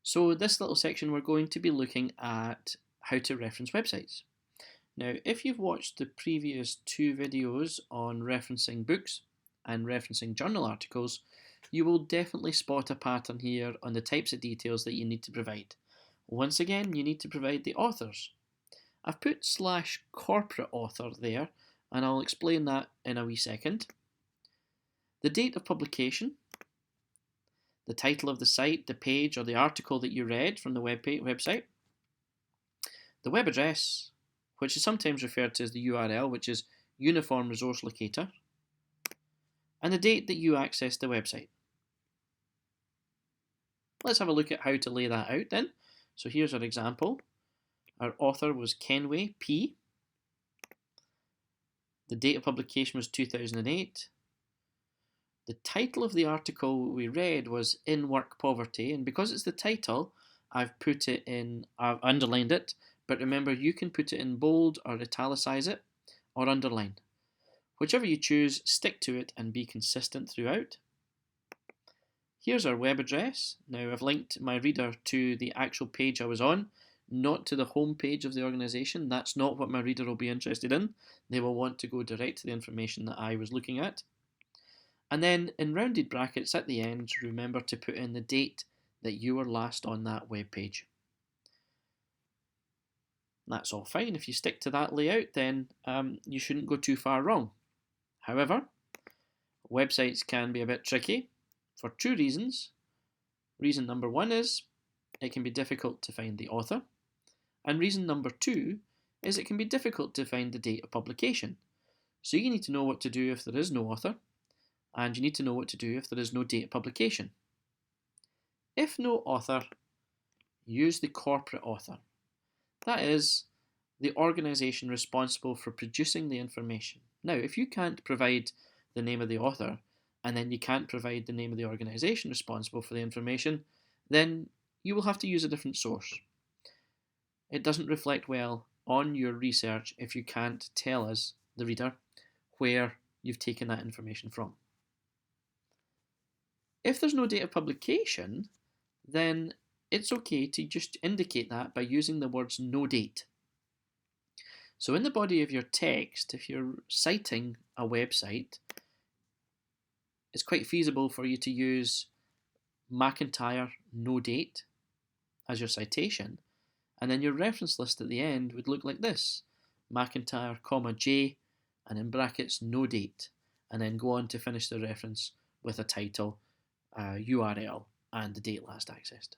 So this little section we're going to be looking at how to reference websites. Now, if you've watched the previous two videos on referencing books and referencing journal articles, you will definitely spot a pattern here on the types of details that you need to provide. Once again, you need to provide the authors. I've put /corporate author there, and I'll explain that in a wee second. The date of publication, the title of the site, the page, or the article that you read from the website, the web address, which is sometimes referred to as the URL, which is Uniform Resource Locator, and the date that you accessed the website. Let's have a look at how to lay that out then. So here's our example. Our author was Kenway P. The date of publication was 2008. The title of the article we read was In Work Poverty, and because it's the title, I've underlined it, but remember you can put it in bold or italicize it or underline. Whichever you choose, stick to it and be consistent throughout. Here's our web address. Now I've linked my reader to the actual page I was on, not to the home page of the organisation. That's not what my reader will be interested in. They will want to go direct to the information that I was looking at. And then in rounded brackets at the end, remember to put in the date that you were last on that web page. That's all fine. If you stick to that layout, then you shouldn't go too far wrong. However, websites can be a bit tricky for two reasons. Reason number one is it can be difficult to find the author. And reason number two is it can be difficult to find the date of publication. So you need to know what to do if there is no author, and you need to know what to do if there is no date of publication. If no author, use the corporate author. That is the organisation responsible for producing the information. Now, if you can't provide the name of the author, and then you can't provide the name of the organisation responsible for the information, then you will have to use a different source. It doesn't reflect well on your research if you can't tell us, the reader, where you've taken that information from. If there's no date of publication, then it's okay to just indicate that by using the words no date. So in the body of your text, if you're citing a website, it's quite feasible for you to use McIntyre no date as your citation, and then your reference list at the end would look like this: McIntyre, J, and in brackets no date, and then go on to finish the reference with a title, URL, and the date last accessed.